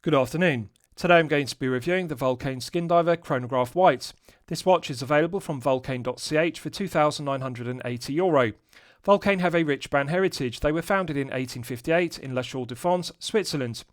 Good afternoon. Today I'm going to be reviewing the Vulcain Skindiver Chronograph White. This watch is available from Vulcain.ch for €2,980. Vulcain have a rich brand heritage. They were founded in 1858 in La Chaux-de-Fonds, Switzerland.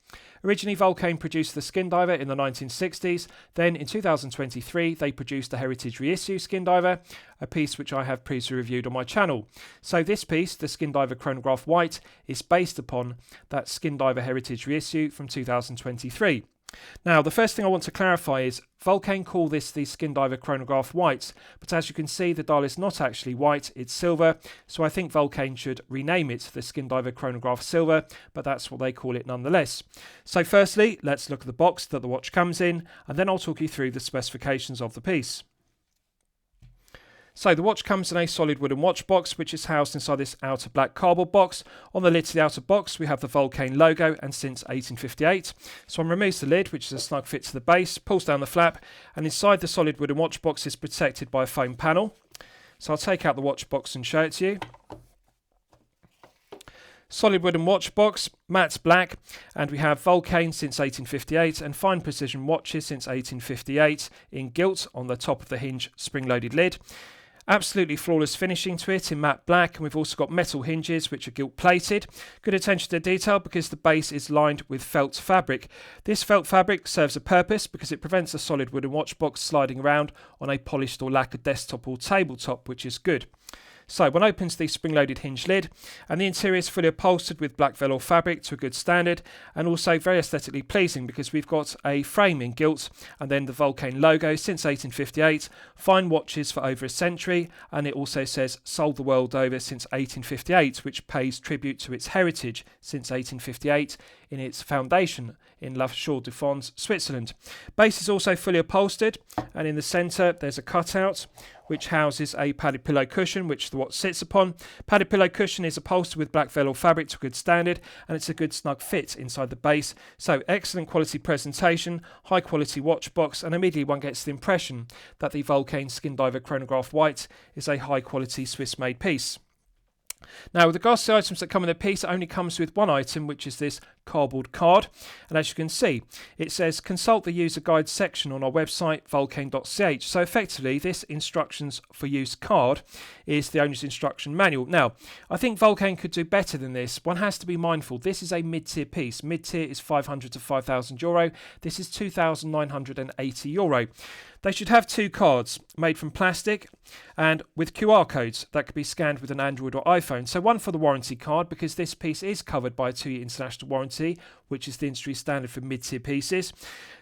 Originally, Vulcain produced the Skindiver in the 1960s. Then in 2023, they produced a heritage reissue Skindiver, a piece which I have previously reviewed on my channel. So this piece, the Skindiver Chronograph White, is based upon that Skindiver heritage reissue from 2023. Now, the first thing I want to clarify is Vulcain call this the Skindiver Chronograph White, but as you can see, the dial is not actually white, it's silver, so I think Vulcain should rename it the Skindiver Chronograph Silver, but that's what they call it nonetheless. So firstly, let's look at the box that the watch comes in, and then I'll talk you through the specifications of the piece. So the watch comes in a solid wooden watch box, which is housed inside this outer black cardboard box. On the lid to the outer box, we have the Vulcain logo, and since 1858. So one removes the lid, which is a snug fit to the base, pulls down the flap, and inside the solid wooden watch box is protected by a foam panel. So I'll take out the watch box and show it to you. Solid wooden watch box, matte black, and we have Vulcain since 1858 and fine precision watches since 1858 in gilt on the top of the hinge spring-loaded lid. Absolutely flawless finishing to it in matte black, and we've also got metal hinges which are gilt plated. Good attention to detail because the base is lined with felt fabric. This felt fabric serves a purpose because it prevents a solid wooden watch box sliding around on a polished or lacquered desktop or tabletop, which is good. So one opens the spring-loaded hinge lid, and the interior is fully upholstered with black velour fabric to a good standard, and also very aesthetically pleasing because we've got a frame in gilt and then the Vulcain logo since 1858, fine watches for over a century, and it also says sold the world over since 1858, which pays tribute to its heritage since 1858 in its foundation in La Chaux-de-Fonds, Switzerland. Base is also fully upholstered, and in the centre there's a cutout which houses a padded pillow cushion which the watch sits upon. Padded pillow cushion is upholstered with black velour fabric to a good standard, and it's a good snug fit inside the base. So excellent quality presentation, high quality watch box, and immediately one gets the impression that the Vulcain Skindiver Chronograph White is a high quality Swiss made piece. Now, with regards to the items that come in the piece, it only comes with one item, which is this cardboard card. And as you can see, it says consult the user guide section on our website, vulcain.ch. So effectively, this instructions for use card is the owner's instruction manual. Now, I think Vulcain could do better than this. One has to be mindful. This is a mid-tier piece. Mid-tier is €500 to €5,000. This is €2,980. They should have two cards made from plastic and with QR codes that could be scanned with an Android or iPhone. So one for the warranty card, because this piece is covered by a 2-year international warranty, which is the industry standard for mid-tier pieces.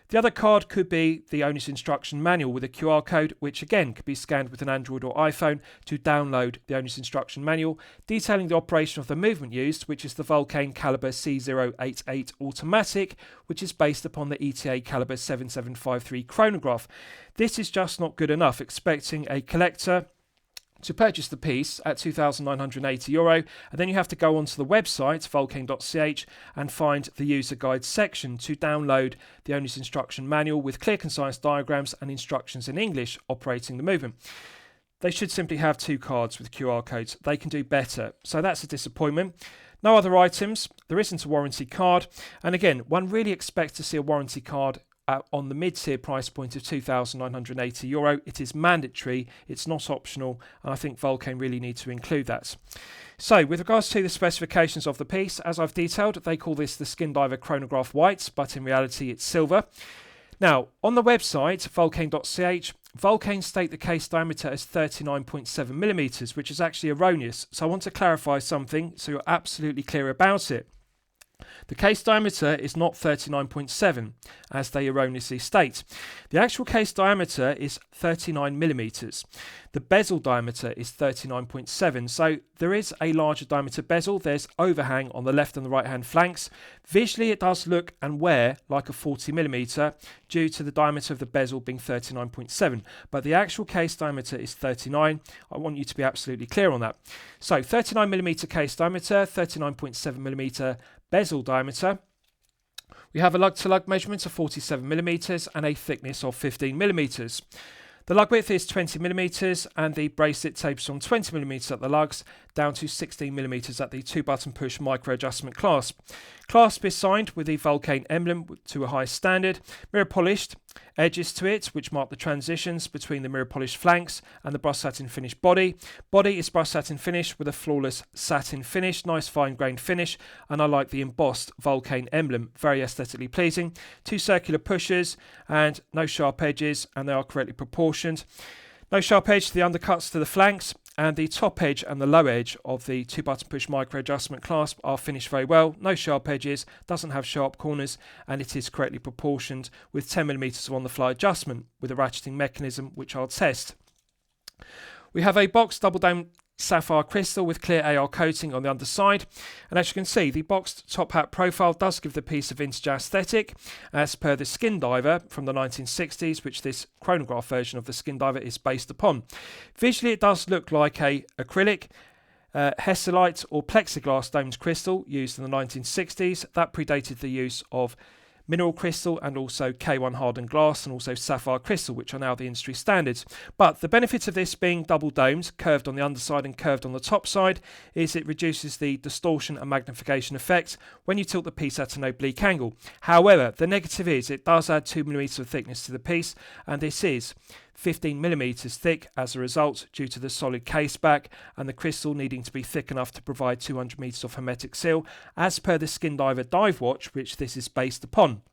The other card could be the owner's instruction manual with a QR code, which again could be scanned with an Android or iPhone to download the owner's instruction manual, detailing the operation of the movement used, which is the Vulcain Caliber C088 Automatic, which is based upon the ETA Caliber 7753 chronograph. This is just not good enough, expecting a collector to purchase the piece at €2,980, and then you have to go onto the website vulcain.ch and find the user guide section to download the owner's instruction manual with clear concise diagrams and instructions in English operating the movement. They should simply have two cards with QR codes. They can do better, so that's a disappointment. No other items, there isn't a warranty card, and again, one really expects to see a warranty card on the mid-tier price point of €2,980. It is mandatory, it's not optional, and I think Vulcain really need to include that. So with regards to the specifications of the piece, as I've detailed, they call this the Skindiver Chronograph White, but in reality it's silver. Now, on the website, vulcain.ch, Vulcain state the case diameter as 39.7mm, which is actually erroneous, so I want to clarify something so you're absolutely clear about it. The case diameter is not 39.7, as they erroneously state. The actual case diameter is 39mm. The bezel diameter is 39.7, so there is a larger diameter bezel. There's overhang on the left and the right hand flanks. Visually, it does look and wear like a 40mm due to the diameter of the bezel being 39.7, but the actual case diameter is 39. I want you to be absolutely clear on that. So 39mm case diameter, 39.7mm bezel diameter. We have a lug-to-lug measurement of 47mm and a thickness of 15mm. The lug width is 20mm and the bracelet tapers on 20mm at the lugs down to 16mm at the 2-button push micro adjustment clasp. Clasp is signed with the Vulcain emblem to a high standard, mirror polished edges to it which mark the transitions between the mirror polished flanks and the brushed satin finish body. Body is brushed satin finish with a flawless satin finish, nice fine grained finish, and I like the embossed Vulcain emblem, very aesthetically pleasing. 2 circular pushers and no sharp edges, and they are correctly proportioned. No sharp edge to the undercuts to the flanks, and the top edge and the low edge of the 2-button push micro adjustment clasp are finished very well. No sharp edges, doesn't have sharp corners, and it is correctly proportioned with 10mm of on-the-fly adjustment with a ratcheting mechanism which I'll test. We have a boxed double dome sapphire crystal with clear AR coating on the underside, and as you can see, the boxed top hat profile does give the piece a vintage aesthetic as per the Skindiver from the 1960s, which this chronograph version of the Skindiver is based upon. Visually it does look like a acrylic Hesselite or plexiglass domed crystal used in the 1960s. That predated the use of mineral crystal and also K1 hardened glass and also sapphire crystal, which are now the industry standards. But the benefit of this being double domed, curved on the underside and curved on the top side, is it reduces the distortion and magnification effect when you tilt the piece at an oblique angle. However, the negative is it does add 2mm of thickness to the piece, and this is 15mm thick as a result due to the solid case back and the crystal needing to be thick enough to provide 200m of hermetic seal as per the Skindiver dive watch, which this is based upon.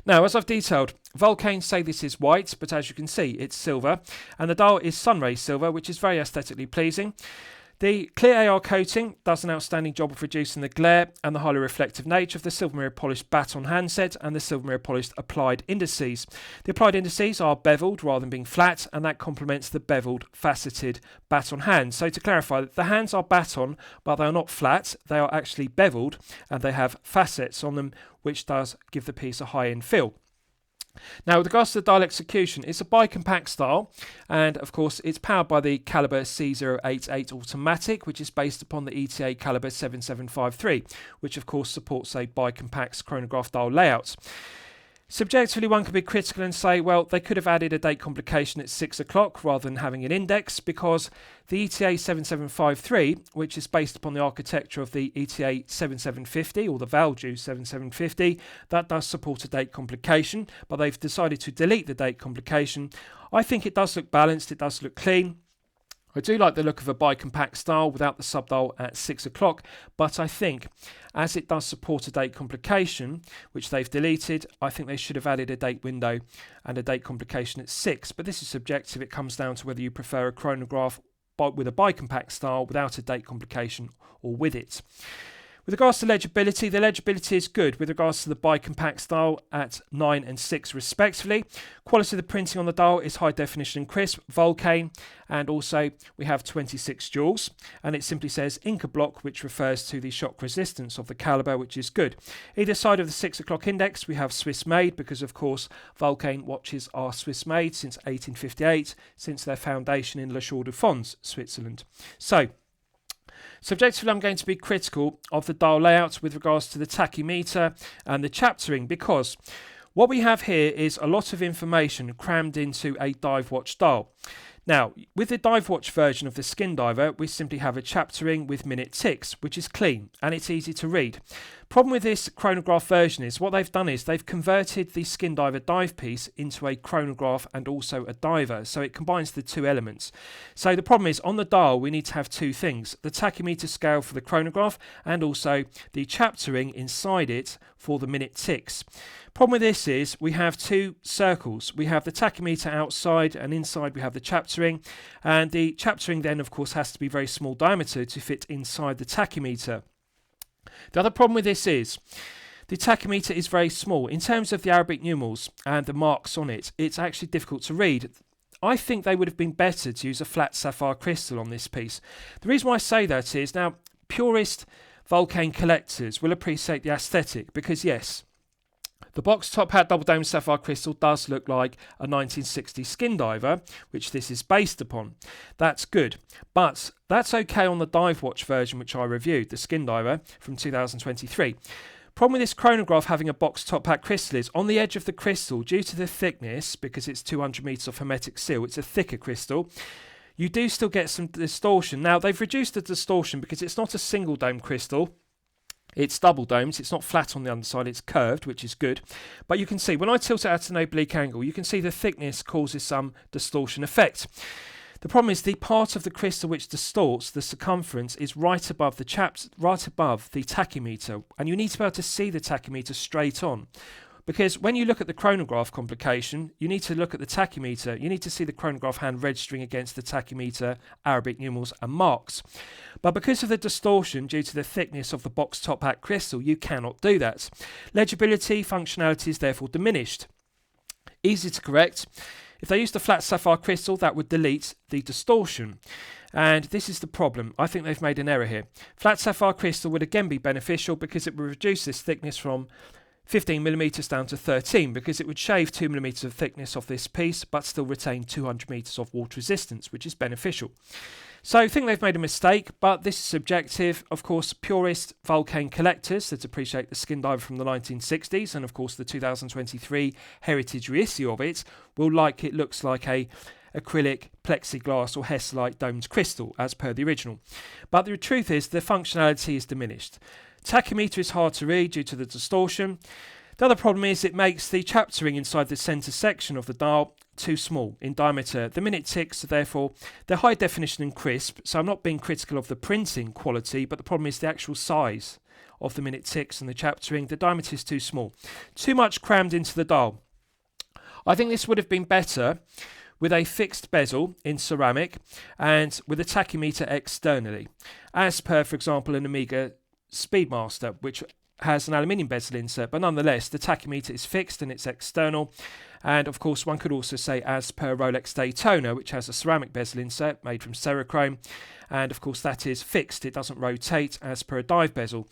Now, as I've detailed, Vulcain say this is white, but as you can see it's silver, and the dial is sunray silver, which is very aesthetically pleasing. The clear AR coating does an outstanding job of reducing the glare and the highly reflective nature of the silver mirror polished baton handset and the silver mirror polished applied indices. The applied indices are beveled rather than being flat, and that complements the beveled faceted baton hand. So to clarify, the hands are baton, but they are not flat, they are actually beveled and they have facets on them, which does give the piece a high-end feel. Now, with regards to the dial execution, it's a bicompact style, and of course it's powered by the caliber C088 automatic, which is based upon the ETA caliber 7753, which of course supports a bicompact chronograph dial layout. Subjectively, one could be critical and say, well, they could have added a date complication at 6 o'clock rather than having an index, because the ETA 7753, which is based upon the architecture of the ETA 7750 or the Valju 7750, that does support a date complication, but they've decided to delete the date complication. I think it does look balanced, it does look clean. I do like the look of a bicompact style without the subdial at 6 o'clock, but I think as it does support a date complication, which they've deleted, I think they should have added a date window and a date complication at 6. But this is subjective. It comes down to whether you prefer a chronograph with a bicompact style without a date complication or with it. With regards to legibility, the legibility is good with regards to the bicompact style at 9 and 6 respectively. Quality of the printing on the dial is high definition and crisp, Vulcain, and also we have 26 joules, and it simply says Inca block, which refers to the shock resistance of the caliber, which is good. Either side of the 6 o'clock index we have Swiss made, because of course Vulcain watches are Swiss made since 1858, since their foundation in Le Chaux de Fonds, Switzerland. So, subjectively, I'm going to be critical of the dial layout with regards to the tachymeter and the chaptering, because what we have here is a lot of information crammed into a dive watch dial. Now, with the dive watch version of the Skindiver, we simply have a chaptering with minute ticks, which is clean and it's easy to read. Problem with this chronograph version is what they've done is they've converted the Skindiver dive piece into a chronograph and also a diver, so it combines the two elements. So the problem is on the dial we need to have two things: the tachymeter scale for the chronograph and also the chaptering inside it for the minute ticks. Problem with this is we have two circles. We have the tachymeter outside and inside we have the chaptering, and the chaptering then of course has to be very small diameter to fit inside the tachymeter. The other problem with this is the tachymeter is very small. In terms of the Arabic numerals and the marks on it, it's actually difficult to read. I think they would have been better to use a flat sapphire crystal on this piece. The reason why I say that is, now, purist Vulcain collectors will appreciate the aesthetic, because yes, the box top hat double dome sapphire crystal does look like a 1960 Skindiver, which this is based upon. That's good, but that's okay on the dive watch version which I reviewed, the Skindiver from 2023. Problem with this chronograph having a box top hat crystal is on the edge of the crystal, due to the thickness, because it's 200 meters of hermetic seal, it's a thicker crystal. you do still get some distortion. Now, they've reduced the distortion because it's not a single dome crystal. It's double domed, it's not flat on the underside, it's curved, which is good. But you can see, when I tilt it at an oblique angle, you can see the thickness causes some distortion effect. The problem is the part of the crystal which distorts the circumference is right above the tachymeter, and you need to be able to see the tachymeter straight on. Because when you look at the chronograph complication, you need to look at the tachymeter. You need to see the chronograph hand registering against the tachymeter, Arabic numerals and marks. But because of the distortion due to the thickness of the box top hat crystal, you cannot do that. Legibility functionality is therefore diminished. Easy to correct. If they used a flat sapphire crystal, that would delete the distortion. And this is the problem. I think they've made an error here. Flat sapphire crystal would again be beneficial because it would reduce this thickness from 15mm down to 13, because it would shave 2mm of thickness off this piece but still retain 200m of water resistance, which is beneficial. So I think they've made a mistake, but this is subjective. Of course, purist Vulcain collectors that appreciate the Skindiver from the 1960s and of course the 2023 heritage reissue of it will like it looks like a acrylic, plexiglass or Hesselite domed crystal as per the original. But the truth is the functionality is diminished. Tachymeter is hard to read due to the distortion. The other problem is it makes the chapter ring inside the centre section of the dial too small in diameter. The minute ticks are therefore they're high definition and crisp, so I'm not being critical of the printing quality, but the problem is the actual size of the minute ticks and the chapter ring. The diameter is too small. Too much crammed into the dial. I think this would have been better with a fixed bezel in ceramic and with a tachymeter externally, as per, for example, an Amiga Speedmaster, which has an aluminium bezel insert, but nonetheless the tachymeter is fixed and it's external. And of course one could also say as per Rolex Daytona, which has a ceramic bezel insert made from Cerachrome, and of course that is fixed, it doesn't rotate as per a dive bezel.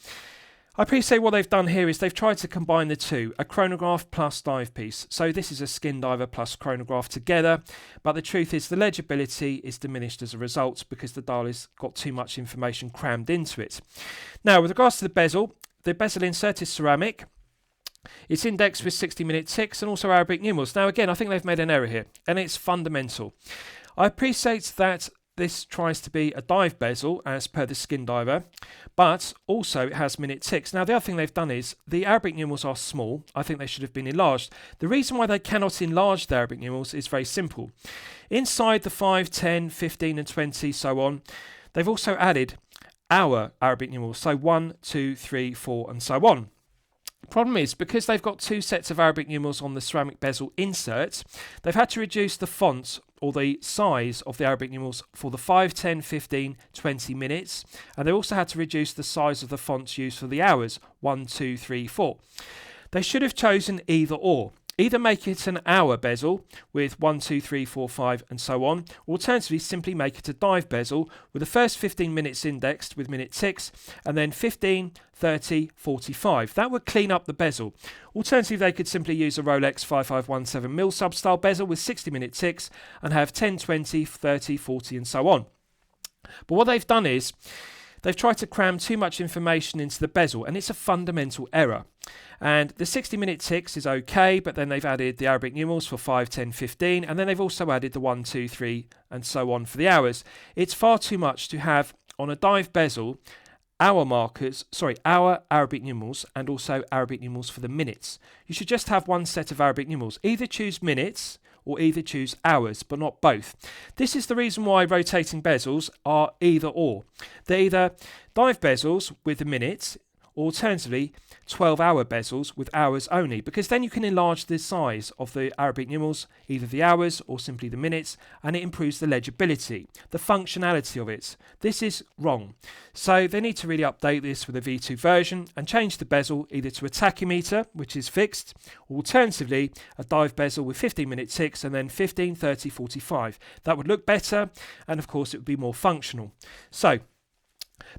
I appreciate what they've done here is they've tried to combine the two, a chronograph plus dive piece. So this is a Skindiver plus chronograph together, but the truth is the legibility is diminished as a result because the dial has got too much information crammed into it. Now with regards to the bezel insert is ceramic. It's indexed with 60-minute ticks and also Arabic numerals. Now again, I think they've made an error here, and it's fundamental. I appreciate that this tries to be a dive bezel as per the Skindiver, but also it has minute ticks. Now the other thing they've done is the Arabic numerals are small. I think they should have been enlarged. The reason why they cannot enlarge the Arabic numerals is very simple. Inside the 5, 10, 15 and 20 so on, they've also added our Arabic numerals, so 1, 2, 3, 4 and so on. Problem is, because they've got two sets of Arabic numerals on the ceramic bezel insert, they've had to reduce the font or the size of the Arabic numerals for the 5, 10, 15, 20 minutes, and they also had to reduce the size of the fonts used for the hours, 1, 2, 3, 4. They should have chosen either or. Either make it an hour bezel with 1, 2, 3, 4, 5 and so on, or alternatively simply make it a dive bezel with the first 15 minutes indexed with minute ticks and then 15, 30, 45. That would clean up the bezel. Alternatively, they could simply use a Rolex 5517mm substyle bezel with 60-minute ticks and have 10, 20, 30, 40 and so on. But what they've done is they've tried to cram too much information into the bezel, and it's a fundamental error. And the 60-minute ticks is okay, but then they've added the Arabic numerals for 5, 10, 15, and then they've also added the 1, 2, 3, and so on for the hours. It's far too much to have on a dive bezel our Arabic numerals and also Arabic numerals for the minutes. You should just have one set of Arabic numerals. Either choose minutes or either choose hours, but not both. This is the reason why rotating bezels are either or. They're either dive bezels with the minutes, or alternatively 12-hour bezels with hours only, because then you can enlarge the size of the Arabic numerals, either the hours or simply the minutes, and it improves the legibility, the functionality of it. This is wrong. So they need to really update this with a V2 version and change the bezel either to a tachymeter, which is fixed, or alternatively a dive bezel with 15-minute ticks and then 15, 30, 45. That would look better, and of course it would be more functional. So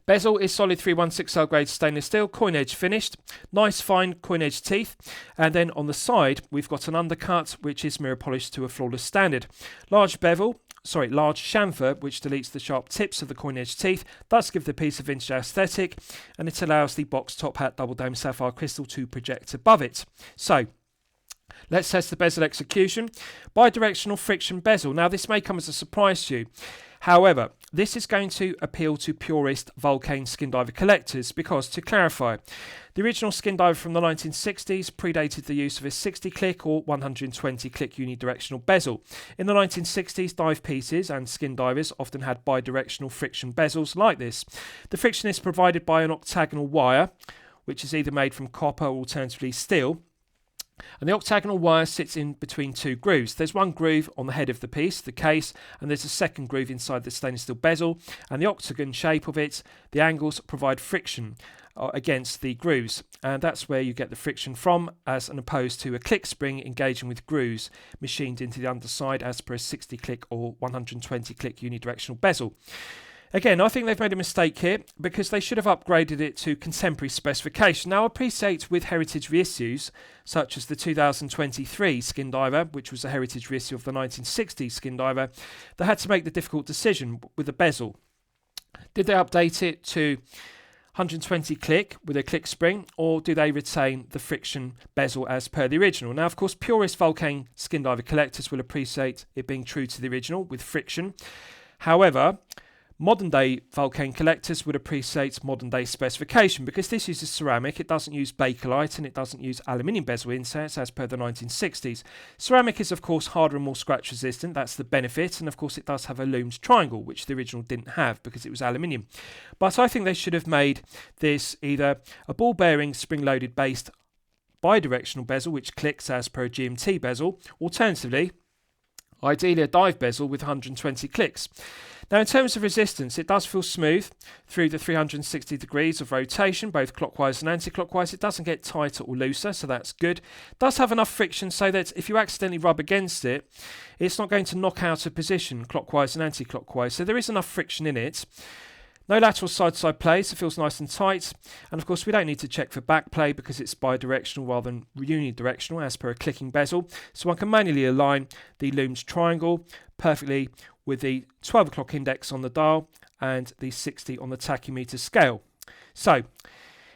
bezel is solid 316L grade stainless steel, coin edge finished, nice fine coin edge teeth, and then on the side we've got an undercut which is mirror polished to a flawless standard. Large chamfer which deletes the sharp tips of the coin edge teeth, does give the piece a vintage aesthetic, and it allows the box top hat double dome sapphire crystal to project above it. So let's test the bezel execution. Bidirectional friction bezel. Now this may come as a surprise to you. However, this is going to appeal to purist Vulcain Skindiver collectors because, to clarify, the original Skindiver from the 1960s predated the use of a 60-click or 120-click unidirectional bezel. In the 1960s, dive pieces and Skindivers often had bidirectional friction bezels like this. The friction is provided by an octagonal wire, which is either made from copper or alternatively steel. And the octagonal wire sits in between two grooves. There's one groove on the head of the piece, the case, and there's a second groove inside the stainless steel bezel. And the octagon shape of it, the angles provide friction against the grooves, and that's where you get the friction from, as opposed to a click spring engaging with grooves machined into the underside as per a 60-click or 120-click unidirectional bezel. Again, I think they've made a mistake here because they should have upgraded it to contemporary specification. Now, I appreciate with heritage reissues, such as the 2023 Skindiver, which was a heritage reissue of the 1960 Skindiver, they had to make the difficult decision with the bezel. Did they update it to 120 click with a click spring, or do they retain the friction bezel as per the original? Now, of course, purist Vulcain Skindiver collectors will appreciate it being true to the original with friction. However, modern day Vulcain collectors would appreciate modern day specification because this uses ceramic, it doesn't use Bakelite, and it doesn't use aluminium bezel inserts as per the 1960s. Ceramic is of course harder and more scratch resistant, that's the benefit, and of course it does have a lumed triangle, which the original didn't have because it was aluminium. But I think they should have made this either a ball bearing spring loaded based bidirectional bezel which clicks as per a GMT bezel, alternatively ideally a dive bezel with 120 clicks. Now, in terms of resistance, it does feel smooth through the 360 degrees of rotation, both clockwise and anti-clockwise. It doesn't get tighter or looser, so that's good. It does have enough friction so that if you accidentally rub against it, it's not going to knock out of position clockwise and anti-clockwise. So there is enough friction in it. No lateral side-to-side play, so it feels nice and tight. And of course, we don't need to check for back play because it's bidirectional rather than unidirectional as per a clicking bezel. So one can manually align the lumed triangle perfectly with the 12 o'clock index on the dial and the 60 on the tachymeter scale. So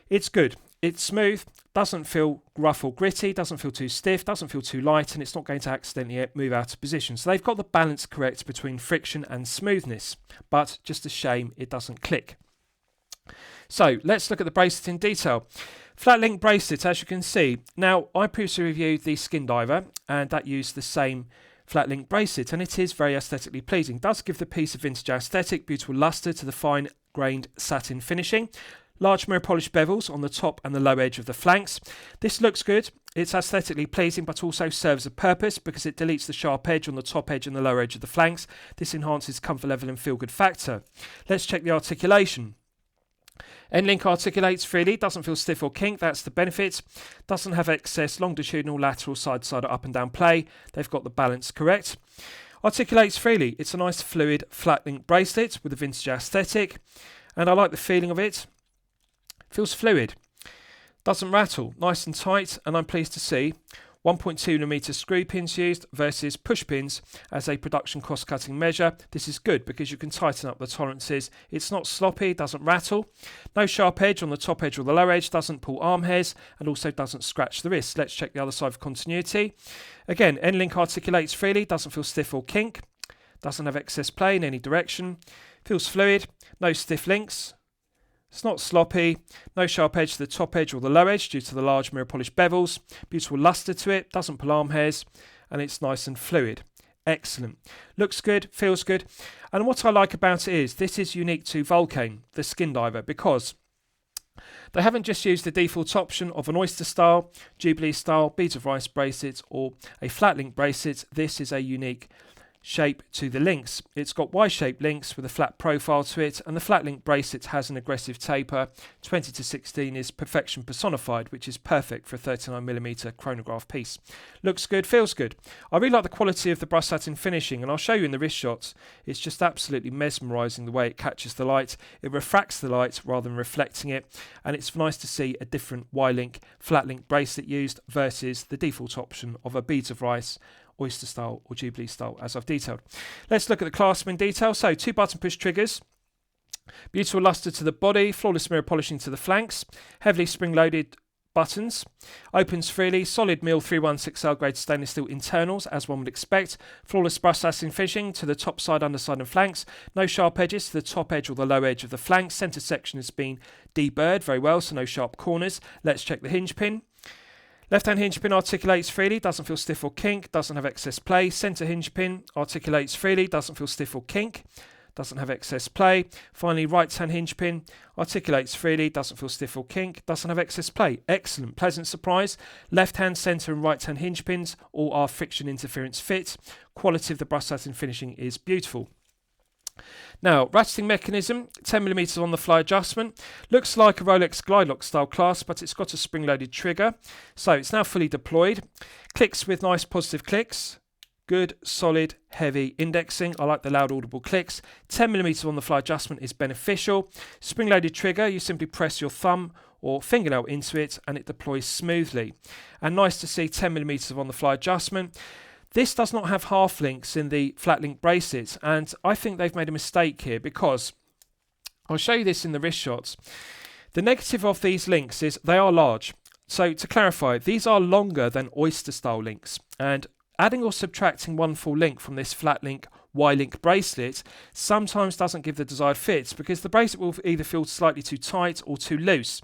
it's good. It's smooth, doesn't feel rough or gritty, doesn't feel too stiff, doesn't feel too light, and it's not going to accidentally move out of position. So they've got the balance correct between friction and smoothness, but just a shame it doesn't click. So let's look at the bracelet in detail. Flat link bracelet, as you can see. Now, I previously reviewed the Skindiver, and that used the same flat link bracelet, and it is very aesthetically pleasing. It does give the piece a vintage aesthetic, beautiful luster to the fine grained satin finishing. Large mirror polished bevels on the top and the low edge of the flanks. This looks good. It's aesthetically pleasing but also serves a purpose because it deletes the sharp edge on the top edge and the lower edge of the flanks. This enhances comfort level and feel good factor. Let's check the articulation. End-link articulates freely, doesn't feel stiff or kink, that's the benefit. Doesn't have excess longitudinal, lateral, side-to-side or up and down play. They've got the balance correct. Articulates freely. It's a nice fluid flat link bracelet with a vintage aesthetic, and I like the feeling of it. Feels fluid, doesn't rattle, nice and tight, and I'm pleased to see 1.2mm screw pins used versus push pins as a production cost cutting measure. This is good because you can tighten up the tolerances. It's not sloppy, doesn't rattle, no sharp edge on the top edge or the low edge, doesn't pull arm hairs, and also doesn't scratch the wrist. Let's check the other side for continuity. Again, end link articulates freely, doesn't feel stiff or kink, doesn't have excess play in any direction, feels fluid, no stiff links. It's not sloppy, no sharp edge to the top edge or the low edge due to the large mirror polished bevels, beautiful luster to it, doesn't pull arm hairs, and it's nice and fluid. Excellent. Looks good, feels good, and what I like about it is this is unique to Vulcain, the Skindiver, because they haven't just used the default option of an oyster style, Jubilee style, beads of rice bracelet or a flat link bracelet. This is a unique shape to the links. It's got Y-shaped links with a flat profile to it, and the flat link bracelet has an aggressive taper. 20-16 is perfection personified, which is perfect for a 39mm chronograph piece. Looks good, feels good. I really like the quality of the brush satin finishing, and I'll show you in the wrist shots. It's just absolutely mesmerising the way it catches the light. It refracts the light rather than reflecting it, and it's nice to see a different Y-link flat link bracelet used versus the default option of a beads of rice, oyster style or Jubilee style as I've detailed. Let's look at the clasp in detail. So 2 button push triggers, beautiful luster to the body, flawless mirror polishing to the flanks, heavily spring loaded buttons. Opens freely, solid mill 316L grade stainless steel internals, as one would expect. Flawless brush satin finishing to the top side, underside and flanks. No sharp edges to the top edge or the low edge of the flanks. Centre section has been deburred very well, so no sharp corners. Let's check the hinge pin. Left-hand hinge pin articulates freely, doesn't feel stiff or kink, doesn't have excess play. Centre hinge pin articulates freely, doesn't feel stiff or kink, doesn't have excess play. Finally, right-hand hinge pin articulates freely, doesn't feel stiff or kink, doesn't have excess play. Excellent, pleasant surprise. Left-hand, centre and right-hand hinge pins all are friction interference fit. Quality of the brush satin finishing is beautiful. Now, ratcheting mechanism, 10mm on the fly adjustment. Looks like a Rolex Glide Lock style clasp, but it's got a spring-loaded trigger. So it's now fully deployed. Clicks with nice positive clicks. Good, solid, heavy indexing. I like the loud audible clicks. 10mm on the fly adjustment is beneficial. Spring-loaded trigger, you simply press your thumb or fingernail into it and it deploys smoothly. And nice to see 10mm on the fly adjustment. This does not have half links in the flat link bracelets, and I think they've made a mistake here because I'll show you this in the wrist shots. The negative of these links is they are large. So to clarify, these are longer than oyster style links, and adding or subtracting one full link from this flat link Y-link bracelet sometimes doesn't give the desired fit because the bracelet will either feel slightly too tight or too loose.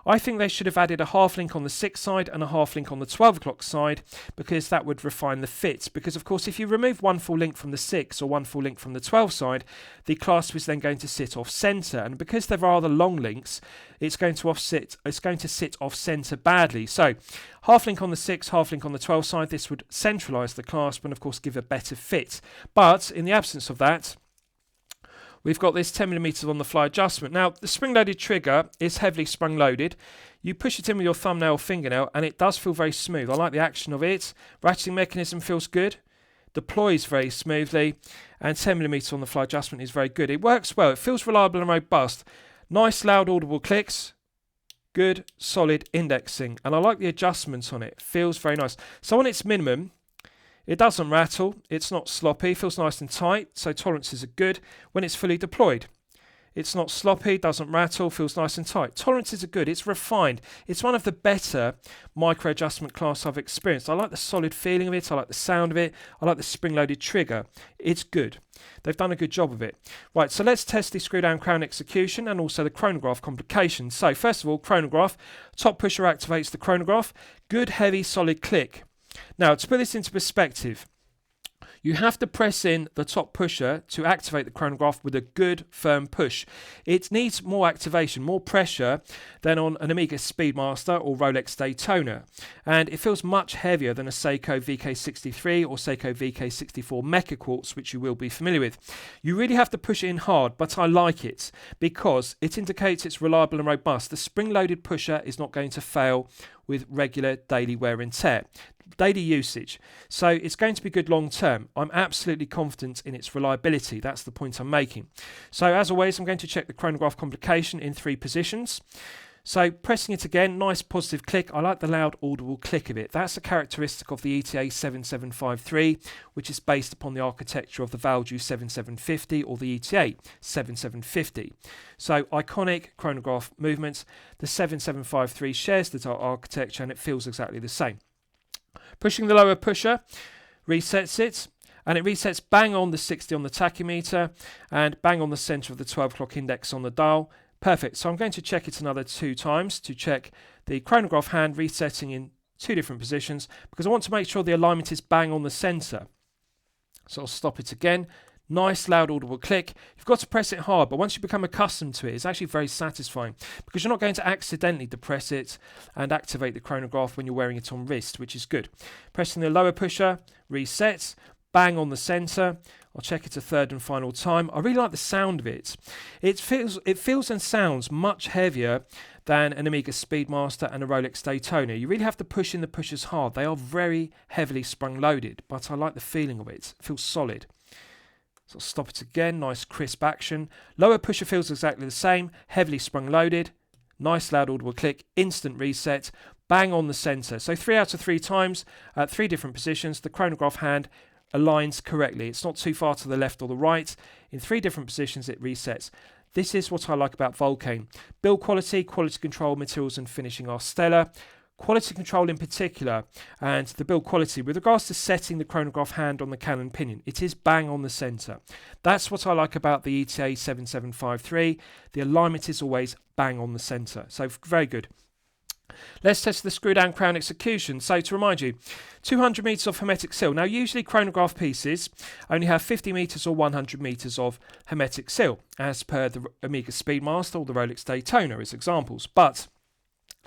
I think they should have added a half link on the 6 side and a half link on the 12 o'clock side because that would refine the fit. Because of course if you remove one full link from the 6 or one full link from the 12 side, the clasp is then going to sit off centre, and because there are the long links, it's going to sit off centre badly. So half link on the 6, half link on the 12 side, this would centralise the clasp and of course give a better fit. But in the absence of that, we've got this 10mm on the fly adjustment. Now, the spring-loaded trigger is heavily sprung-loaded. You push it in with your thumbnail or fingernail, and it does feel very smooth. I like the action of it. Ratcheting mechanism feels good. Deploys very smoothly. And 10mm on the fly adjustment is very good. It works well. It feels reliable and robust. Nice, loud, audible clicks. Good, solid indexing. And I like the adjustments on it. Feels very nice. So on its minimum, it doesn't rattle, it's not sloppy, feels nice and tight, so tolerances are good. When it's fully deployed, it's not sloppy, doesn't rattle, feels nice and tight. Tolerances are good, it's refined. It's one of the better micro adjustment clasps I've experienced. I like the solid feeling of it, I like the sound of it, I like the spring-loaded trigger. It's good. They've done a good job of it. Right, so let's test the screw down crown execution and also the chronograph complications. So first of all, chronograph. Top pusher activates the chronograph. Good, heavy, solid click. Now, to put this into perspective, you have to press in the top pusher to activate the chronograph with a good, firm push. It needs more activation, more pressure than on an Omega Speedmaster or Rolex Daytona. And it feels much heavier than a Seiko VK63 or Seiko VK64 Mecha Quartz, which you will be familiar with. You really have to push it in hard, but I like it because it indicates it's reliable and robust. The spring-loaded pusher is not going to fail with regular daily wear and tear. Daily usage. So it's going to be good long term. I'm absolutely confident in its reliability. That's the point I'm making. So as always, I'm going to check the chronograph complication in 3 positions. So pressing it again, nice positive click. I like the loud audible click of it. That's a characteristic of the ETA 7753, which is based upon the architecture of the Valjoux 7750 or the ETA 7750. So iconic chronograph movements. The 7753 shares the architecture and it feels exactly the same. Pushing the lower pusher resets it, and it resets bang on the 60 on the tachymeter and bang on the centre of the 12 o'clock index on the dial. Perfect. So I'm going to check it another 2 times to check the chronograph hand resetting in 2 different positions because I want to make sure the alignment is bang on the centre. So I'll stop it again. Nice, loud, audible click. You've got to press it hard, but once you become accustomed to it, it's actually very satisfying because you're not going to accidentally depress it and activate the chronograph when you're wearing it on wrist, which is good. Pressing the lower pusher, resets, bang on the centre. I'll check it a 3rd and final time. I really like the sound of it. It feels and sounds much heavier than an Omega Speedmaster and a Rolex Daytona. You really have to push in the pushers hard. They are very heavily sprung loaded, but I like the feeling of it. It feels solid. So I'll stop it again, nice crisp action. Lower pusher feels exactly the same, heavily sprung loaded. Nice loud audible click, instant reset, bang on the centre. So 3 out of 3 times at 3 different positions, the chronograph hand aligns correctly. It's not too far to the left or the right. In 3 different positions it resets. This is what I like about Vulcain. Build quality, quality control, materials and finishing are stellar. Quality control in particular, and the build quality with regards to setting the chronograph hand on the Canon pinion, it is bang on the centre. That's what I like about the ETA 7753. The alignment is always bang on the centre, so very good. Let's test the screw down crown execution. So to remind you, 200 metres of hermetic seal. Now usually chronograph pieces only have 50 metres or 100 metres of hermetic seal, as per the Omega Speedmaster or the Rolex Daytona as examples, but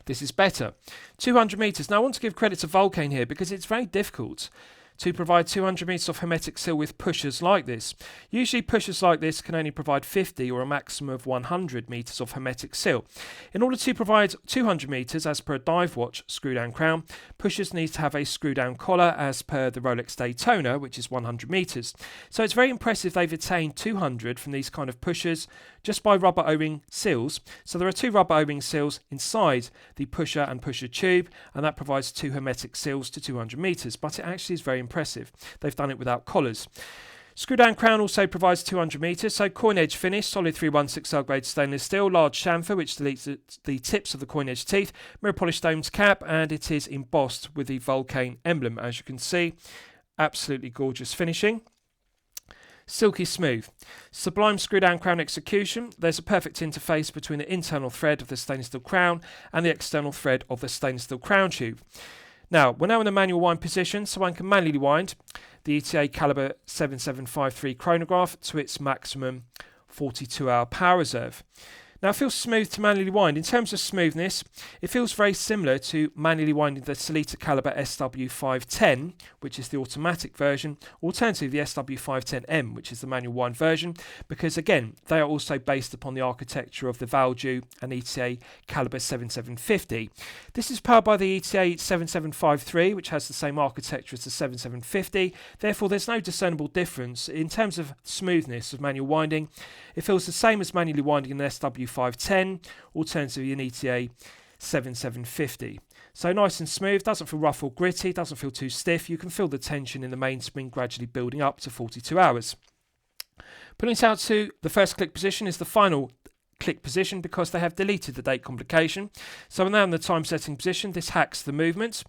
this is better. 200 metres. Now I want to give credit to Vulcain here because it's very difficult to provide 200 metres of hermetic seal with pushers like this. Usually pushers like this can only provide 50 or a maximum of 100 metres of hermetic seal. In order to provide 200 metres as per a dive watch screw down crown, pushers need to have a screw down collar as per the Rolex Daytona, which is 100 metres. So it's very impressive they've attained 200 from these kind of pushers just by rubber O-ring seals. So there are 2 rubber O-ring seals inside the pusher and pusher tube, and that provides 2 hermetic seals to 200 metres, but it actually is very impressive. They've done it without collars. Screw down crown also provides 200 metres, so coin edge finish, solid 316L grade stainless steel, large chamfer which deletes the tips of the coin edge teeth, mirror polished domed cap, and it is embossed with the Vulcain emblem, as you can see. Absolutely gorgeous finishing. Silky smooth. Sublime screw down crown execution. There's a perfect interface between the internal thread of the stainless steel crown and the external thread of the stainless steel crown tube. Now, we're now in the manual wind position, so one can manually wind the ETA caliber 7753 chronograph to its maximum 42-hour power reserve. Now it feels smooth to manually wind. In terms of smoothness, it feels very similar to manually winding the Sellita caliber SW510, which is the automatic version, alternatively the SW510M, which is the manual wind version, because again, they are also based upon the architecture of the Valjoux and ETA caliber 7750. This is powered by the ETA 7753, which has the same architecture as the 7750. Therefore, there's no discernible difference in terms of smoothness of manual winding. It feels the same as manually winding an SW510, alternatively an ETA 7750. So nice and smooth, doesn't feel rough or gritty, doesn't feel too stiff. You can feel the tension in the mainspring gradually building up to 42 hours. Putting it out to the first click position is the final click position because they have deleted the date complication. So we're now in the time setting position. This hacks the movement.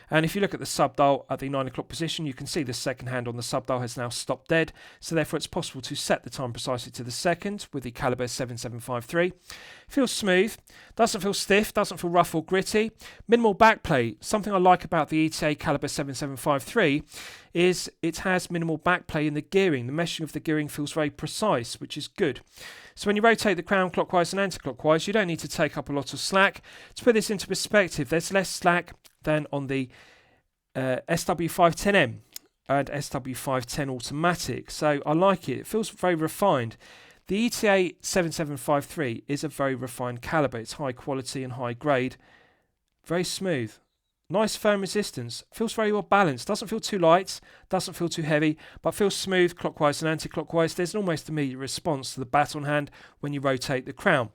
And if you look at the subdial at the 9 o'clock position, you can see the second hand on the subdial has now stopped dead. So therefore it's possible to set the time precisely to the second with the caliber 7753. Feels smooth, doesn't feel stiff, doesn't feel rough or gritty. Minimal backplay. Something I like about the ETA caliber 7753 is it has minimal backplay in the gearing. The meshing of the gearing feels very precise, which is good. So when you rotate the crown clockwise and anti-clockwise, you don't need to take up a lot of slack. To put this into perspective, there's less slack than on the SW510M and SW510 automatic. So I like it. It feels very refined. The ETA 7753 is a very refined caliber. It's high quality and high grade. Very smooth. Nice firm resistance. Feels very well balanced. Doesn't feel too light. Doesn't feel too heavy. But feels smooth clockwise and anti-clockwise. There's an almost immediate response to the baton hand when you rotate the crown.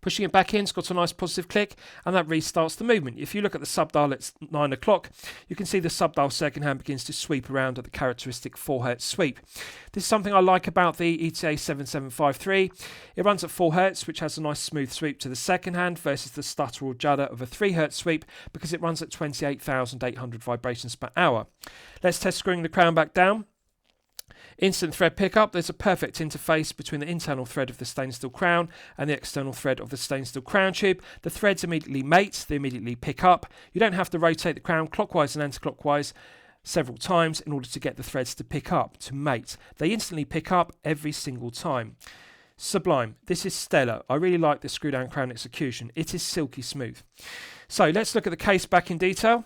Pushing it back in, it's got a nice positive click, and that restarts the movement. If you look at the subdial at 9 o'clock, you can see the subdial second hand begins to sweep around at the characteristic 4 Hz sweep. This is something I like about the ETA 7753. It runs at 4 Hz, which has a nice smooth sweep to the second hand versus the stutter or judder of a 3 Hz sweep because it runs at 28,800 vibrations per hour. Let's test screwing the crown back down. Instant thread pickup. There's a perfect interface between the internal thread of the stainless steel crown and the external thread of the stainless steel crown tube. The threads immediately mate, they immediately pick up. You don't have to rotate the crown clockwise and anti-clockwise several times in order to get the threads to pick up, to mate. They instantly pick up every single time. Sublime. This is stellar. I really like the screw down crown execution. It is silky smooth. So let's look at the case back in detail.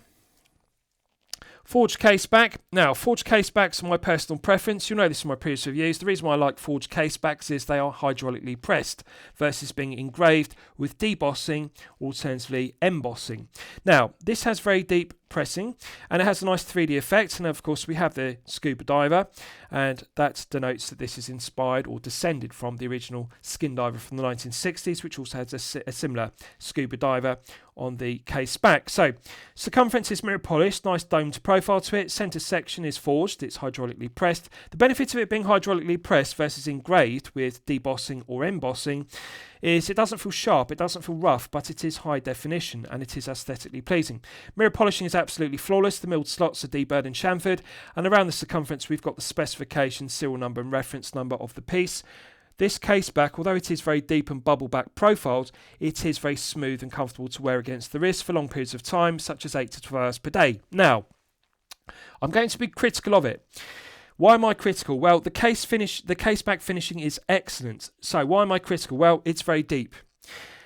Forged case back. Now, forged case backs are my personal preference. You'll know this from my previous reviews. The reason why I like forged case backs is they are hydraulically pressed versus being engraved with debossing, alternatively embossing. Now, this has very deep pressing, and it has a nice 3D effect. And of course we have the scuba diver, and that denotes that this is inspired or descended from the original Skindiver from the 1960s, which also has a similar scuba diver on the case back. So circumference is mirror polished, nice domed profile to it. Center section is forged, it's hydraulically pressed. The benefit of it being hydraulically pressed versus engraved with debossing or embossing is it doesn't feel sharp, it doesn't feel rough, but it is high definition and it is aesthetically pleasing. Mirror polishing is absolutely flawless. The milled slots are deburred and chamfered, and around the circumference we've got the specification, serial number and reference number of the piece. This case back, although it is very deep and bubble back profiled, it is very smooth and comfortable to wear against the wrist for long periods of time, such as 8 to 12 hours per day. Now, I'm going to be critical of it. Why am I critical? Well, the case back finishing is excellent. So why am I critical? Well, it's very deep.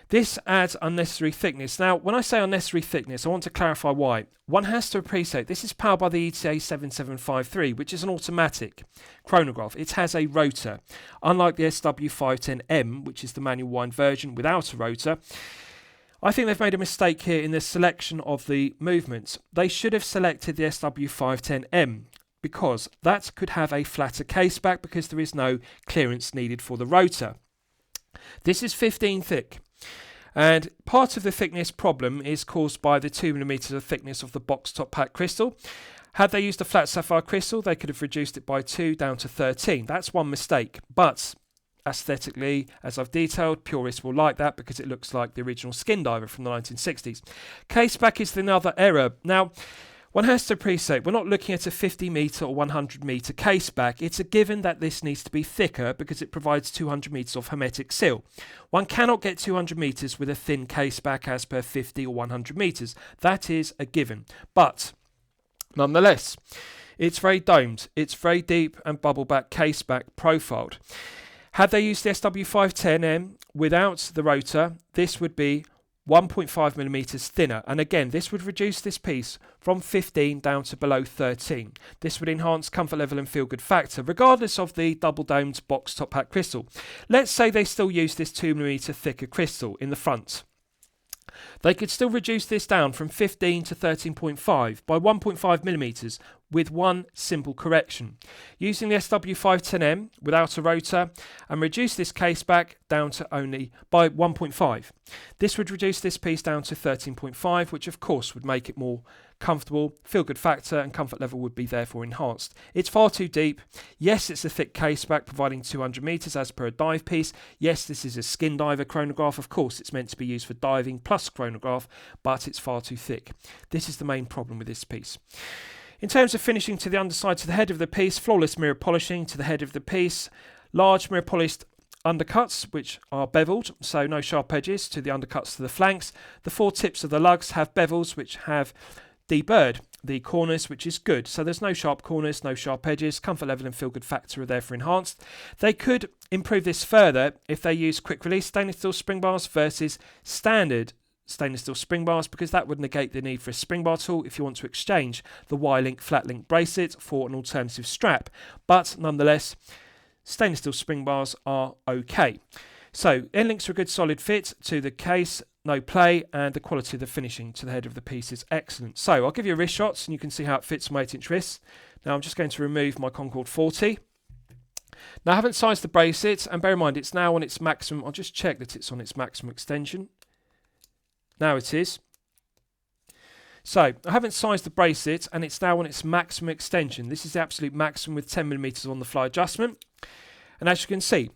This adds unnecessary thickness. Now, when I say unnecessary thickness, I want to clarify why. One has to appreciate this is powered by the ETA 7753, which is an automatic chronograph. It has a rotor. Unlike the SW510M, which is the manual wind version without a rotor, I think they've made a mistake here in the selection of the movements. They should have selected the SW510M, because that could have a flatter case back because there is no clearance needed for the rotor. This is 15 thick. And part of the thickness problem is caused by the 2mm of thickness of the box top pack crystal. Had they used a flat sapphire crystal, they could have reduced it by 2 down to 13. That's one mistake. But aesthetically, as I've detailed, purists will like that because it looks like the original Skindiver from the 1960s. Case back is another error. Now, one has to appreciate we're not looking at a 50m or 100m case back. It's a given that this needs to be thicker because it provides 200m of hermetic seal. One cannot get 200m with a thin case back as per 50 or 100m. That is a given. But nonetheless, it's very domed, it's very deep and bubble back case back profiled. Had they used the SW510M without the rotor, this would be 1.5mm thinner, and again this would reduce this piece from 15 down to below 13. This would enhance comfort level and feel good factor regardless of the double domed box top hat crystal. Let's say they still use this 2mm thicker crystal in the front. They could still reduce this down from 15 to 13.5 by 1.5mm with one simple correction. Using the SW510M without a rotor and reduce this case back down to only by 1.5. This would reduce this piece down to 13.5, which of course would make it more comfortable, feel good factor and comfort level would be therefore enhanced. It's far too deep. Yes, it's a thick case back providing 200m as per a dive piece. Yes, this is a Skindiver chronograph. Of course, it's meant to be used for diving plus chronograph, but it's far too thick. This is the main problem with this piece. In terms of finishing to the underside to the head of the piece, flawless mirror polishing to the head of the piece, large mirror polished undercuts which are beveled, so no sharp edges to the undercuts to the flanks. The 4 tips of the lugs have bevels which have deburred the corners, which is good. So there's no sharp corners, no sharp edges. Comfort level and feel good factor are therefore enhanced. They could improve this further if they use quick release stainless steel spring bars versus standard stainless steel spring bars, because that would negate the need for a spring bar tool if you want to exchange the Y-link flat link bracelet for an alternative strap. But nonetheless, stainless steel spring bars are okay. So end links are a good solid fit to the case, no play, and the quality of the finishing to the head of the piece is excellent. So I'll give you wrist shots and you can see how it fits my 8-inch wrist. Now I'm just going to remove my Concord 40. Now I haven't sized the bracelet, and bear in mind it's now on its maximum. I'll just check that it's on its maximum extension. Now it is. So I haven't sized the bracelet and it's now on its maximum extension. This is the absolute maximum with 10mm on the fly adjustment. And as you can see,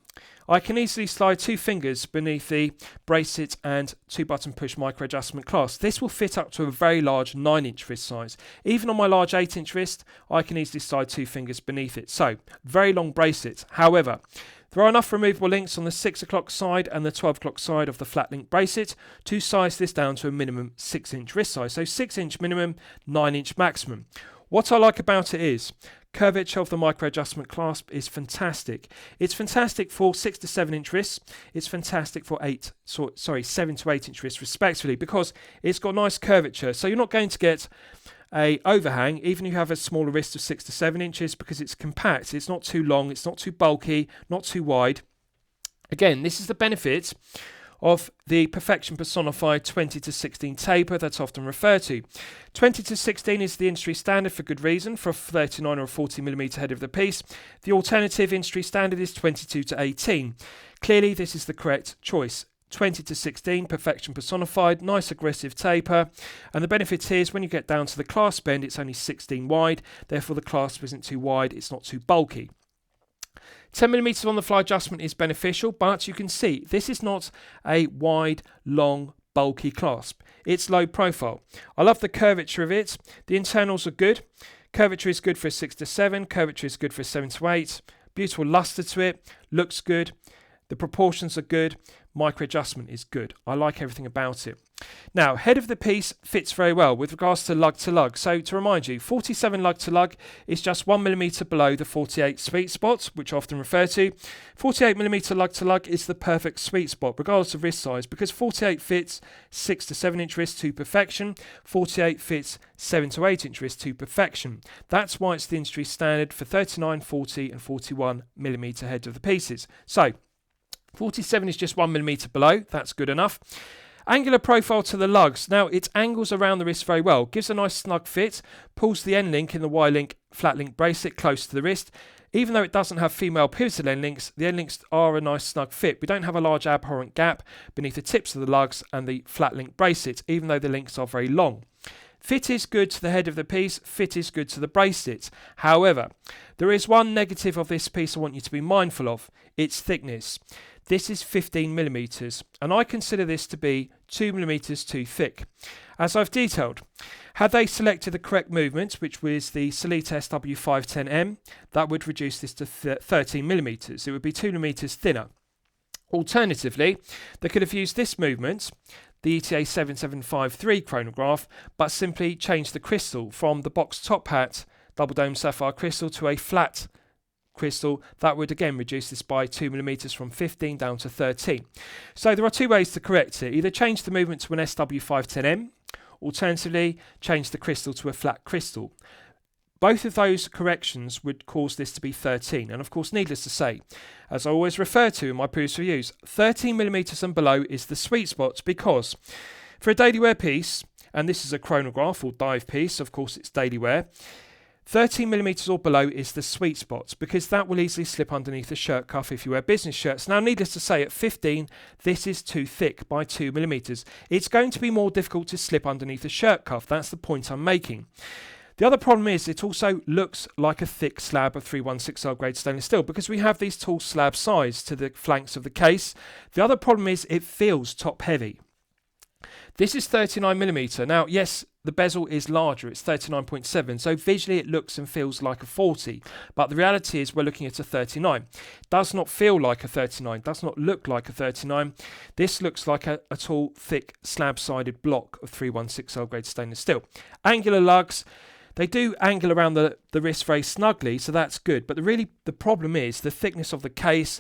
I can easily slide 2 fingers beneath the bracelet and 2-button push micro adjustment clasp. This will fit up to a very large 9-inch wrist size. Even on my large 8-inch wrist, I can easily slide 2 fingers beneath it. So, very long bracelet. However, there are enough removable links on the 6 o'clock side and the 12 o'clock side of the flat link bracelet to size this down to a minimum 6-inch wrist size. So 6-inch minimum, 9-inch maximum. What I like about it is curvature of the micro adjustment clasp is fantastic. It's fantastic for 6 to 7-inch wrists. It's fantastic for 7 to 8-inch wrists respectively, because it's got nice curvature. So you're not going to get a overhang even if you have a smaller wrist of 6 to 7 inches, because it's compact. It's not too long, it's not too bulky, not too wide. Again, this is the benefit of the Perfection Personified 20 to 16 taper that's often referred to. 20 to 16 is the industry standard for good reason for a 39 or 40mm head of the piece. The alternative industry standard is 22 to 18. Clearly this is the correct choice. 20 to 16, Perfection Personified, nice aggressive taper, and the benefit here is when you get down to the clasp bend it's only 16 wide, therefore the clasp isn't too wide, it's not too bulky. 10mm on the fly adjustment is beneficial, but you can see this is not a wide, long, bulky clasp. It's low profile. I love the curvature of it. The internals are good. Curvature is good for a 6 to 7. Curvature is good for a 7 to 8. Beautiful luster to it. Looks good. The proportions are good. Micro adjustment is good. I like everything about it. Now, head of the piece fits very well with regards to lug to lug. So to remind you, 47 lug to lug is just 1mm below the 48 sweet spot, which I often refer to. 48mm lug to lug is the perfect sweet spot, regardless of wrist size, because 48 fits 6 to 7 inch wrist to perfection. 48 fits 7 to 8 inch wrist to perfection. That's why it's the industry standard for 39, 40 and 41mm head of the pieces. So 47 is just 1mm below, that's good enough. Angular profile to the lugs. Now it angles around the wrist very well, gives a nice snug fit, pulls the end link in the Y-link flat link bracelet close to the wrist. Even though it doesn't have female pivotal end links, the end links are a nice snug fit. We don't have a large abhorrent gap beneath the tips of the lugs and the flat link bracelet, even though the links are very long. Fit is good to the head of the piece, fit is good to the bracelet. However, there is one negative of this piece I want you to be mindful of, its thickness. This is 15mm, and I consider this to be 2mm too thick. As I've detailed, had they selected the correct movement, which was the Sellita SW510M, that would reduce this to 13mm. It would be 2mm thinner. Alternatively, they could have used this movement, the ETA 7753 chronograph, but simply changed the crystal from the box top hat double dome sapphire crystal to a flat crystal. That would again reduce this by 2mm from 15 down to 13. So there are two ways to correct it. Either change the movement to an SW510M, alternatively change the crystal to a flat crystal. Both of those corrections would cause this to be 13, and of course needless to say, as I always refer to in my previous reviews, 13mm and below is the sweet spot, because for a daily wear piece, and this is a chronograph or dive piece, of course it's daily wear, 13mm or below is the sweet spot, because that will easily slip underneath the shirt cuff if you wear business shirts. Now needless to say, at 15 this is too thick by 2mm. It's going to be more difficult to slip underneath the shirt cuff, that's the point I'm making. The other problem is it also looks like a thick slab of 316L grade stainless steel, because we have these tall slab sides to the flanks of the case. The other problem is it feels top heavy. This is 39mm. Now, yes, the bezel is larger, it's 39.7, so visually it looks and feels like a 40, but the reality is we're looking at a 39. Does not feel like a 39, does not look like a 39. This looks like a tall, thick, slab-sided block of 316L grade stainless steel. Angular lugs, they do angle around the wrist very snugly, so that's good. But the problem is the thickness of the case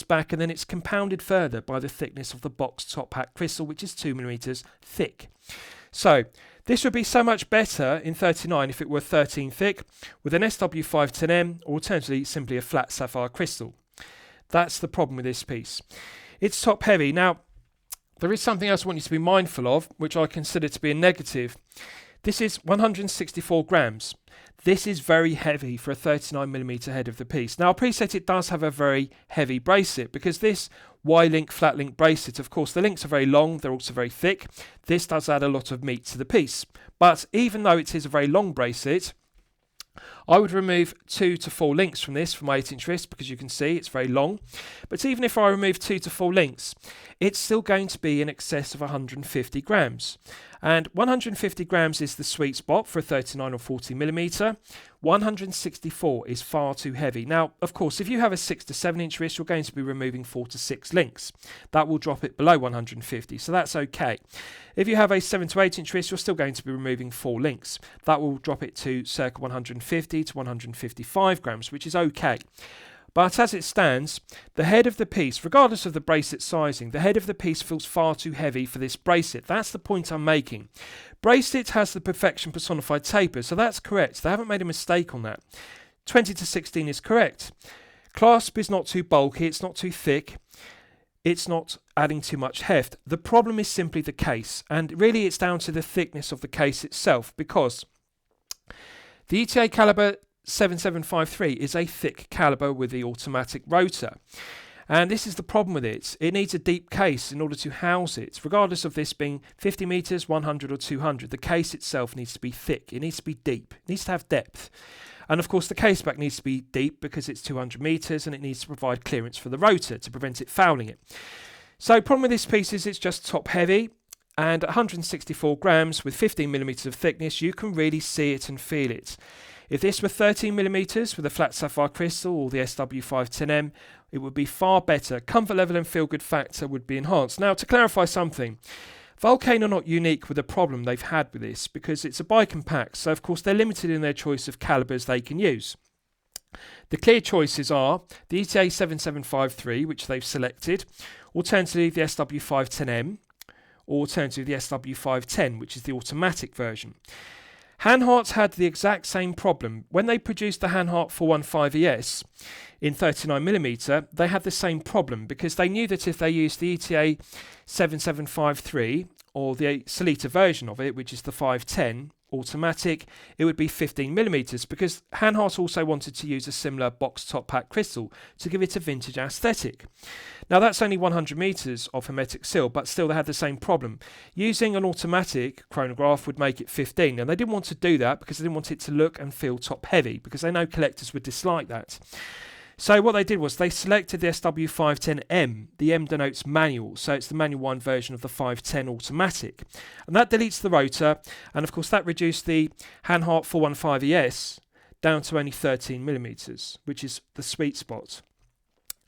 back, and then it's compounded further by the thickness of the box top hat crystal, which is 2mm thick. So this would be so much better in 39 if it were 13 thick, with an SW510M, or alternatively simply a flat sapphire crystal. That's the problem with this piece. It's top heavy. Now, there is something else I want you to be mindful of, which I consider to be a negative. This is 164 grams. This is very heavy for a 39mm head of the piece. Now, I appreciate it does have a very heavy bracelet, because this Y-link, flat link bracelet, of course, the links are very long, they're also very thick. This does add a lot of meat to the piece. But even though it is a very long bracelet, I would remove 2 to 4 links from this for my 8-inch wrist, because you can see it's very long. But even if I remove 2 to 4 links, it's still going to be in excess of 150 grams. And 150 grams is the sweet spot for a 39 or 40mm. 164 is far too heavy. Now, of course, if you have a 6 to 7 inch wrist, you're going to be removing 4 to 6 links. That will drop it below 150, so that's okay. If you have a 7 to 8 inch wrist, you're still going to be removing 4 links. That will drop it to circa 150 to 155 grams, which is okay. But as it stands, the head of the piece, regardless of the bracelet sizing, the head of the piece feels far too heavy for this bracelet. That's the point I'm making. Bracelet has the Perfection Personified taper, so that's correct. They haven't made a mistake on that. 20 to 16 is correct. Clasp is not too bulky, it's not too thick. it's not adding too much heft. The problem is simply the case, and really it's down to the thickness of the case itself, because the ETA caliber 7753 is a thick caliber with the automatic rotor. And this is the problem with it. It needs a deep case in order to house it. Regardless of this being 50 meters, 100 or 200, the case itself needs to be thick. It needs to be deep. It needs to have depth. And of course the case back needs to be deep because it's 200 meters and it needs to provide clearance for the rotor to prevent it fouling it. So problem with this piece is it's just top heavy, and at 164 grams with 15 millimeters of thickness, you can really see it and feel it. If this were 13 millimeters with a flat sapphire crystal or the SW510M, it would be far better. Comfort level and feel good factor would be enhanced. Now, to clarify something, Vulcain are not unique with the problem they've had with this, because it's a bicompact, so of course they're limited in their choice of calibers they can use. The clear choices are the ETA 7753, which they've selected, alternatively the SW510M, or alternatively the SW510, which is the automatic version. Hanhardt had the exact same problem. When they produced the Hanhardt 415ES in 39mm, they had the same problem, because they knew that if they used the ETA 7753 or the Solita version of it, which is the 510 automatic, it would be 15mm, because Hanhardt also wanted to use a similar box top pack crystal to give it a vintage aesthetic. Now that's only 100 meters of hermetic seal, but still they had the same problem. Using an automatic chronograph would make it 15, and they didn't want to do that because they didn't want it to look and feel top heavy, because they know collectors would dislike that. So what they did was they selected the SW510M. The M denotes manual, so it's the manual 1 version of the 510 automatic. And that deletes the rotor, and of course that reduced the Hanhardt 415ES down to only 13mm, which is the sweet spot.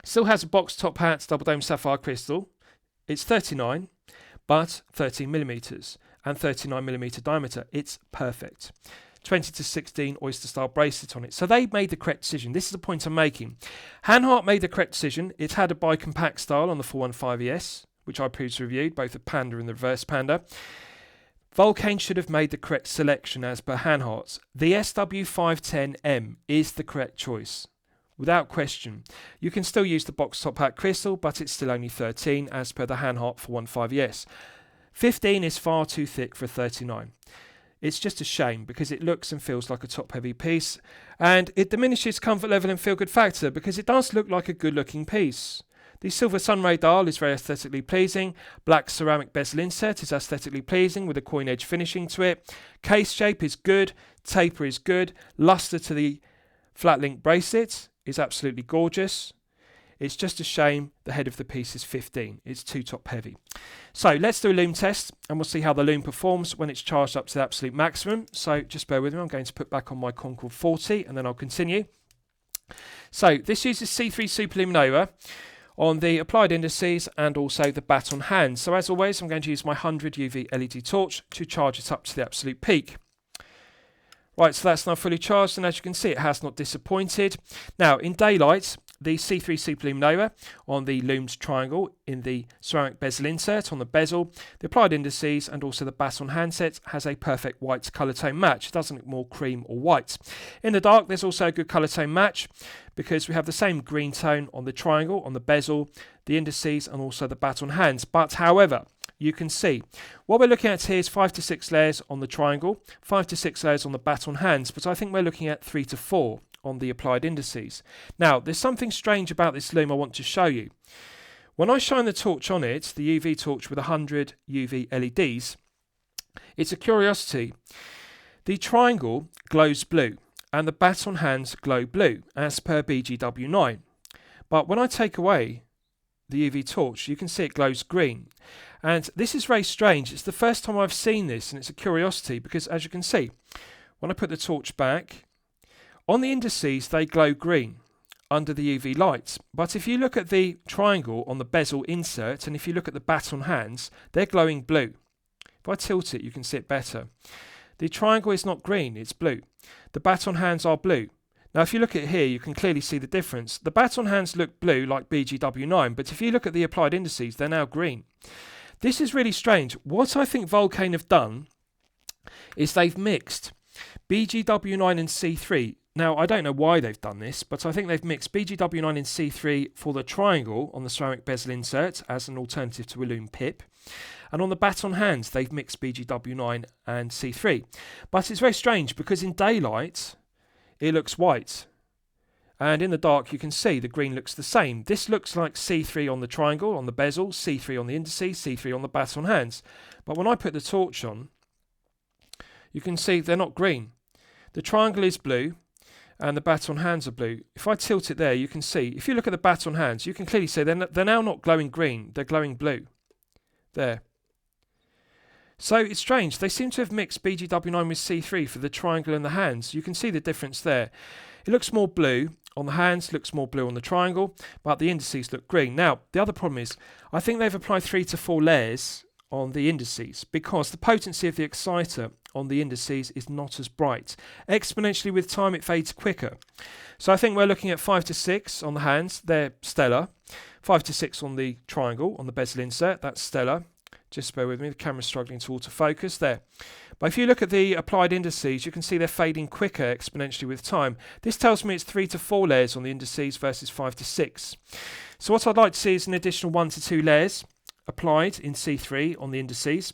Still has a box top hat double dome sapphire crystal. It's 39, but 13mm and 39mm diameter. It's perfect. 20 to 16 oyster style bracelet on it. So they made the correct decision. This is the point I'm making. Hanhardt made the correct decision. It had a bicompact style on the 415ES, which I previously reviewed, both the Panda and the reverse Panda. Vulcain should have made the correct selection as per Hanhardt. The SW510M is the correct choice, without question. You can still use the box top hat crystal, but it's still only 13 as per the Hanhardt 415ES. 15 is far too thick for 39. It's just a shame, because it looks and feels like a top heavy piece, and it diminishes comfort level and feel good factor, because it does look like a good looking piece. The silver sunray dial is very aesthetically pleasing. Black ceramic bezel insert is aesthetically pleasing with a coin edge finishing to it. Case shape is good, taper is good, luster to the flat link bracelet is absolutely gorgeous. It's just a shame the head of the piece is 15. It's too top heavy. So let's do a Lume test, and we'll see how the Lume performs when it's charged up to the absolute maximum. So just bear with me. I'm going to put back on my Concord 40 and then I'll continue. So this uses C3 Superluminova on the applied indices and also the baton hand. So as always, I'm going to use my 100 UV LED torch to charge it up to the absolute peak. Right, so that's now fully charged, and as you can see, it has not disappointed. Now, in daylight, the C3 Superluminova on the Lume's triangle in the ceramic bezel insert on the bezel, the applied indices and also the baton handset has a perfect white colour tone match. It doesn't look more cream or white. In the dark, there's also a good colour tone match, because we have the same green tone on the triangle, on the bezel, the indices and also the baton hands. But however, you can see what we're looking at here is 5 to 6 layers on the triangle, 5 to 6 layers on the baton hands, but I think we're looking at 3 to 4 on the applied indices. Now, there's something strange about this Lume I want to show you. When I shine the torch on it, the UV torch with 100 UV LEDs, it's a curiosity. The triangle glows blue and the baton hands glow blue as per BGW9. But when I take away the UV torch, you can see it glows green. And this is very strange. It's the first time I've seen this, and it's a curiosity, because as you can see, when I put the torch back, on the indices they glow green under the UV light. But if you look at the triangle on the bezel insert, and if you look at the baton hands, they're glowing blue. If I tilt it, you can see it better. The triangle is not green, it's blue. The baton hands are blue. Now, if you look at here, you can clearly see the difference. The baton hands look blue like BGW9, but if you look at the applied indices, they're now green. This is really strange. What I think Vulcain have done is they've mixed BGW9 and C3. Now, I don't know why they've done this, but I think they've mixed BGW9 in C3 for the triangle on the ceramic bezel insert as an alternative to a Lume pip. And on the baton hands, they've mixed BGW9 and C3. But it's very strange because in daylight, it looks white. And in the dark, you can see the green looks the same. This looks like C3 on the triangle, on the bezel, C3 on the indices, C3 on the baton hands. But when I put the torch on, you can see they're not green. The triangle is blue and the baton hands are blue. If I tilt it there, you can see, if you look at the baton hands, you can clearly see they're now not glowing green, they're glowing blue. There. So it's strange, they seem to have mixed BGW9 with C3 for the triangle and the hands. You can see the difference there. It looks more blue on the hands, looks more blue on the triangle, but the indices look green. Now, the other problem is, I think they've applied 3 to 4 layers on the indices because the potency of the exciter on the indices is not as bright. Exponentially with time it fades quicker. So I think we're looking at 5 to 6 on the hands, they're stellar. 5 to 6 on the triangle, on the bezel insert, that's stellar. Just bear with me, the camera's struggling to autofocus there. But if you look at the applied indices, you can see they're fading quicker exponentially with time. This tells me it's 3 to 4 layers on the indices versus 5 to 6. So what I'd like to see is an additional 1 to 2 layers applied in C3 on the indices.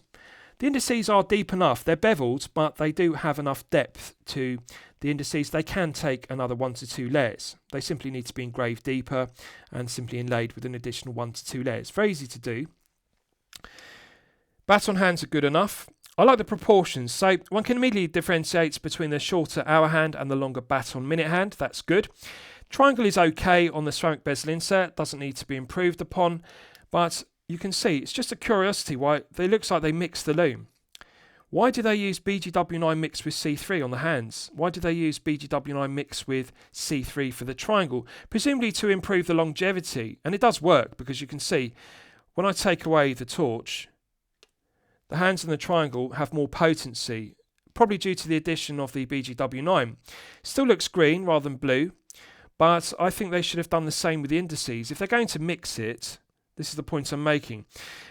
The indices are deep enough, they're beveled, but they do have enough depth to the indices. They can take another 1 to 2 layers. They simply need to be engraved deeper and simply inlaid with an additional 1 to 2 layers. Very easy to do. Baton hands are good enough. I like the proportions, so one can immediately differentiate between the shorter hour hand and the longer baton minute hand. That's good. Triangle is okay on the ceramic bezel insert, doesn't need to be improved upon, but you can see it's just a curiosity why it looks like they mixed the Lume. Why do they use BGW9 mixed with C3 on the hands? Why do they use BGW9 mixed with C3 for the triangle? Presumably to improve the longevity, and it does work because you can see when I take away the torch, the hands and the triangle have more potency, probably due to the addition of the BGW9. Still looks green rather than blue, but I think they should have done the same with the indices. If they're going to mix it, this is the point I'm making.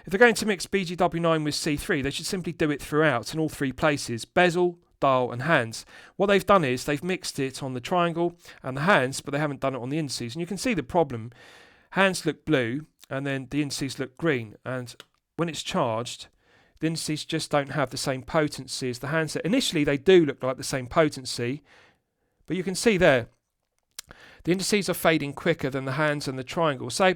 If they're going to mix BGW9 with C3, they should simply do it throughout in all 3 places, bezel, dial and hands. What they've done is they've mixed it on the triangle and the hands, but they haven't done it on the indices. And you can see the problem. Hands look blue and then the indices look green. And when it's charged, the indices just don't have the same potency as the hands. Initially, they do look like the same potency, but you can see there, the indices are fading quicker than the hands and the triangle. So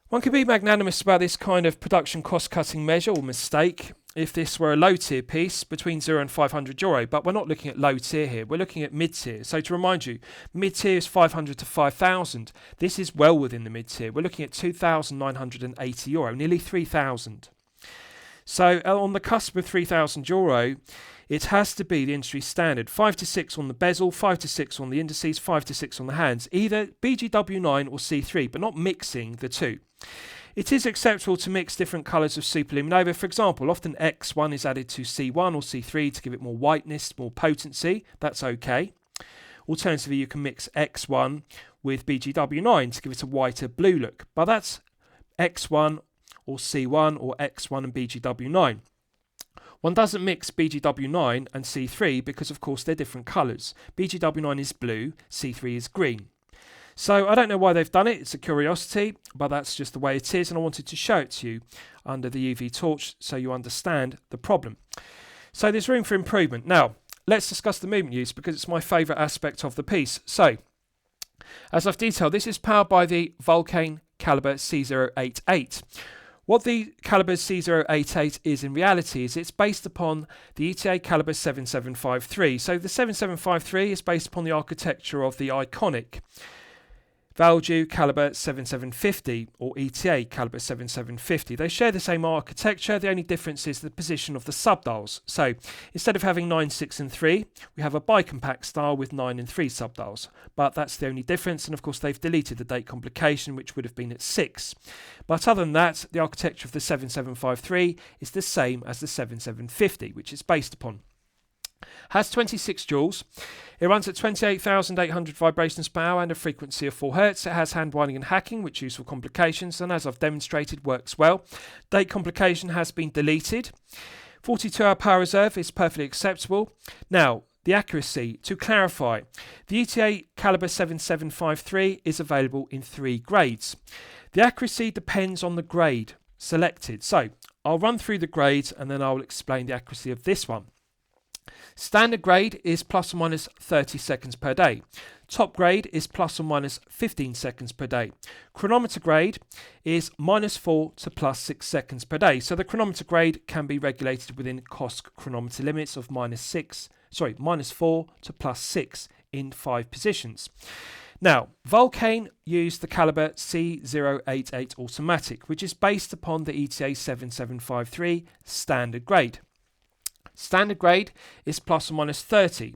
one could be magnanimous about this kind of production cost-cutting measure or mistake if this were a low-tier piece between €0 and €500, but we're not looking at low-tier here, we're looking at mid-tier. So to remind you, mid-tier is 500 to 5,000. This is well within the mid-tier. We're looking at €2,980, nearly 3,000. So on the cusp of €3,000, it has to be the industry standard. 5 to 6 on the bezel, 5 to 6 on the indices, 5 to 6 on the hands. Either BGW9 or C3, but not mixing the two. It is acceptable to mix different colours of superluminova. For example, often X1 is added to C1 or C3 to give it more whiteness, more potency. That's okay. Alternatively, you can mix X1 with BGW9 to give it a whiter blue look. But that's X1 or C1 or X1 and BGW9. One doesn't mix BGW9 and C3 because of course they're different colours. BGW9 is blue, C3 is green. So I don't know why they've done it, it's a curiosity, but that's just the way it is and I wanted to show it to you under the UV torch so you understand the problem. So there's room for improvement. Now, let's discuss the movement use because it's my favourite aspect of the piece. So, as I've detailed, this is powered by the Vulcain Caliber C088. What the Caliber C088 is in reality is it's based upon the ETA Caliber 7753. So the 7753 is based upon the architecture of the iconic Value Caliber 7750 or ETA Caliber 7750. They share the same architecture, the only difference is the position of the subdials. So instead of having 9, 6 and 3, we have a bicompact style with 9 and 3 subdials. But that's the only difference, and of course they've deleted the date complication which would have been at 6. But other than that, the architecture of the 7753 is the same as the 7750, which it's based upon. Has 26 joules. It runs at 28,800 vibrations per hour and a frequency of 4 Hz. It has hand winding and hacking, which useful complications, and as I've demonstrated, works well. Date complication has been deleted. 42-hour power reserve is perfectly acceptable. Now, the accuracy. To clarify, the ETA caliber 7753 is available in 3 grades. The accuracy depends on the grade selected. So I'll run through the grades and then I'll explain the accuracy of this one. Standard grade is plus or minus 30 seconds per day. Top grade is plus or minus 15 seconds per day. Chronometer grade is -4 to +6 seconds per day. So the chronometer grade can be regulated within COSC chronometer limits of -4 to +6 in 5 positions. Now, Vulcain used the caliber C088 automatic, which is based upon the ETA 7753 standard grade. Standard grade is plus or minus 30.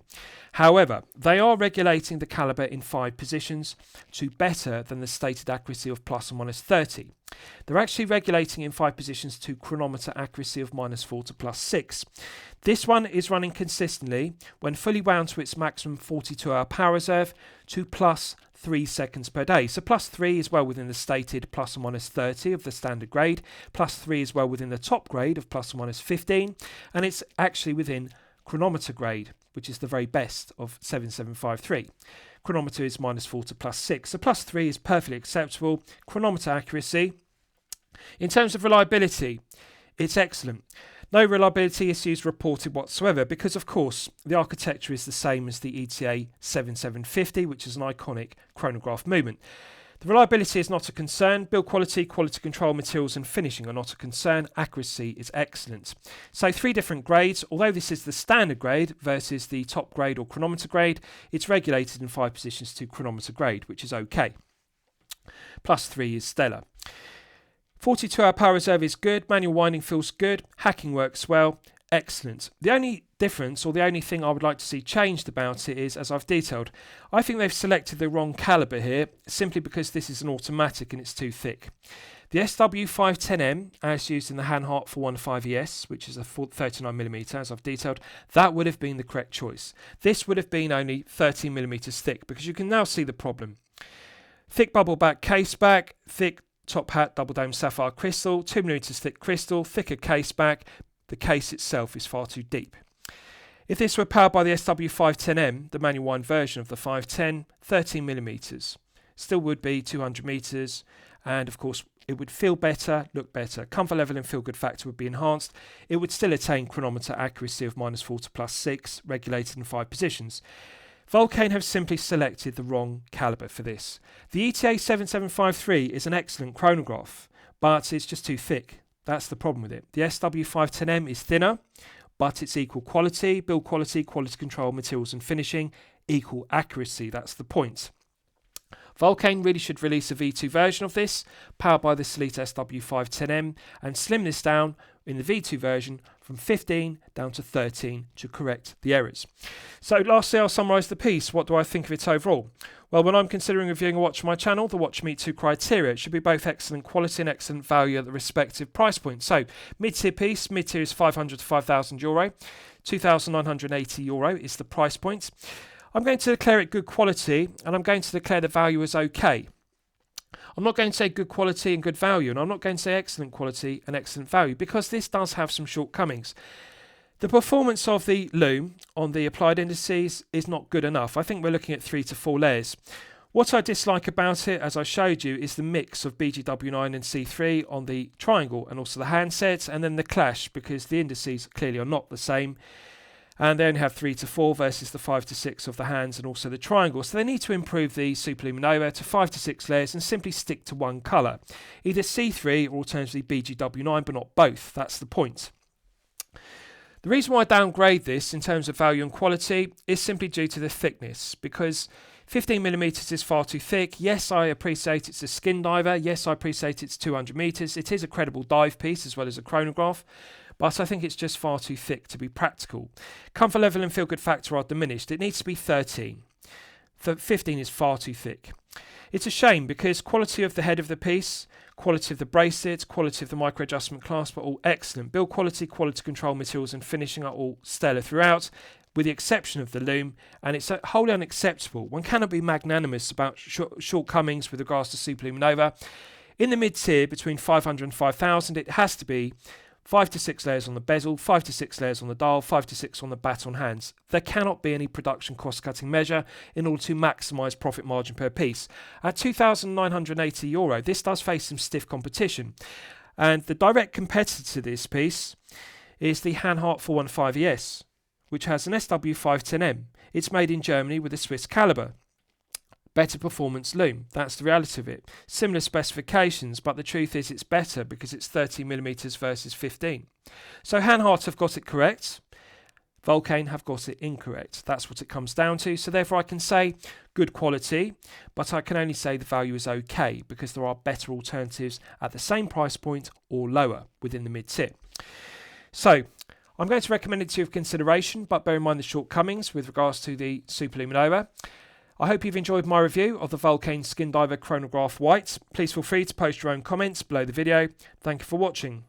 However, they are regulating the caliber in 5 positions to better than the stated accuracy of plus or minus 30. They're actually regulating in 5 positions to chronometer accuracy of -4 to +6. This one is running consistently when fully wound to its maximum 42-hour power reserve to +3 seconds per day. So +3 is well within the stated plus or minus 30 of the standard grade. +3 is well within the top grade of plus or minus 15. And it's actually within chronometer grade, which is the very best of 7753. Chronometer is -4 to +6. So +3 is perfectly acceptable. Chronometer accuracy. In terms of reliability, it's excellent. No reliability issues reported whatsoever because, of course, the architecture is the same as the ETA 7750, which is an iconic chronograph movement. The reliability is not a concern. Build quality, quality control, materials and finishing are not a concern. Accuracy is excellent. So 3 different grades. Although this is the standard grade versus the top grade or chronometer grade, it's regulated in 5 positions to chronometer grade, which is okay. +3 is stellar. 42-hour power reserve is good. Manual winding feels good. Hacking works well. Excellent. The only difference, or the only thing I would like to see changed about it is, as I've detailed, I think they've selected the wrong caliber here, simply because this is an automatic and it's too thick. The SW510M, as used in the Hanhart 415 ES, which is a 39mm, as I've detailed, that would have been the correct choice. This would have been only 13mm thick, because you can now see the problem. Thick bubble back case back, thick top hat double dome sapphire crystal, 2mm thick crystal, thicker case back. The case itself is far too deep. If this were powered by the SW510M, the manual wind version of the 510, 13mm. Still would be 200 meters, and of course it would feel better, look better. Comfort level and feel good factor would be enhanced. It would still attain chronometer accuracy of -4 to +6, regulated in 5 positions. Vulcain have simply selected the wrong caliber for this. The ETA 7753 is an excellent chronograph, but it's just too thick. That's the problem with it. The SW510M is thinner, but it's equal quality, build quality, quality control, materials and finishing, equal accuracy. That's the point. Vulcain really should release a V2 version of this, powered by the Selita SW510M, and slim this down in the V2 version from 15 down to 13 to correct the errors. So lastly, I'll summarise the piece. What do I think of it overall? Well, when I'm considering reviewing a watch on my channel, the watch meet 2 criteria. It should be both excellent quality and excellent value at the respective price points. So mid-tier piece, mid-tier is €500 to €5,000. €2,980 is the price point. I'm going to declare it good quality, and I'm going to declare the value as okay. I'm not going to say good quality and good value, and I'm not going to say excellent quality and excellent value, because this does have some shortcomings. The performance of the Lume on the applied indices is not good enough. I think we're looking at 3 to 4 layers. What I dislike about it, as I showed you, is the mix of BGW9 and C3 on the triangle and also the handsets, and then the clash, because the indices clearly are not the same. And they only have 3 to 4 versus the 5 to 6 of the hands and also the triangle. So they need to improve the superluminova to 5 to 6 layers and simply stick to one colour. Either C3 or alternatively BGW9, but not both. That's the point. The reason why I downgrade this in terms of value and quality is simply due to the thickness, because 15mm is far too thick. Yes, I appreciate it's a Skindiver. Yes, I appreciate it's 200 meters. It is a credible dive piece as well as a chronograph, but I think it's just far too thick to be practical. Comfort level and feel good factor are diminished. It needs to be 13. 15 is far too thick. It's a shame, because quality of the head of the piece, quality of the bracelet, quality of the micro adjustment clasp are all excellent. Build quality, quality control, materials and finishing are all stellar throughout, with the exception of the Lume, and it's wholly unacceptable. One cannot be magnanimous about shortcomings with regards to superluminova. In the mid-tier, between 500 and 5,000, it has to be 5 to 6 layers on the bezel, 5 to 6 layers on the dial, 5 to 6 on the baton hands. There cannot be any production cost-cutting measure in order to maximise profit margin per piece. At €2,980, this does face some stiff competition. And the direct competitor to this piece is the Hanhart 415ES, which has an SW510M. It's made in Germany with a Swiss calibre. Better performance Lume, that's the reality of it. Similar specifications, but the truth is it's better because it's 30mm versus 15. So Hanhart have got it correct, Vulcain have got it incorrect. That's what it comes down to. So therefore I can say good quality, but I can only say the value is okay because there are better alternatives at the same price point or lower within the mid-tip. So I'm going to recommend it to you for consideration, but bear in mind the shortcomings with regards to the Superluminova. I hope you've enjoyed my review of the Vulcain Skindiver Chronograph White. Please feel free to post your own comments below the video. Thank you for watching.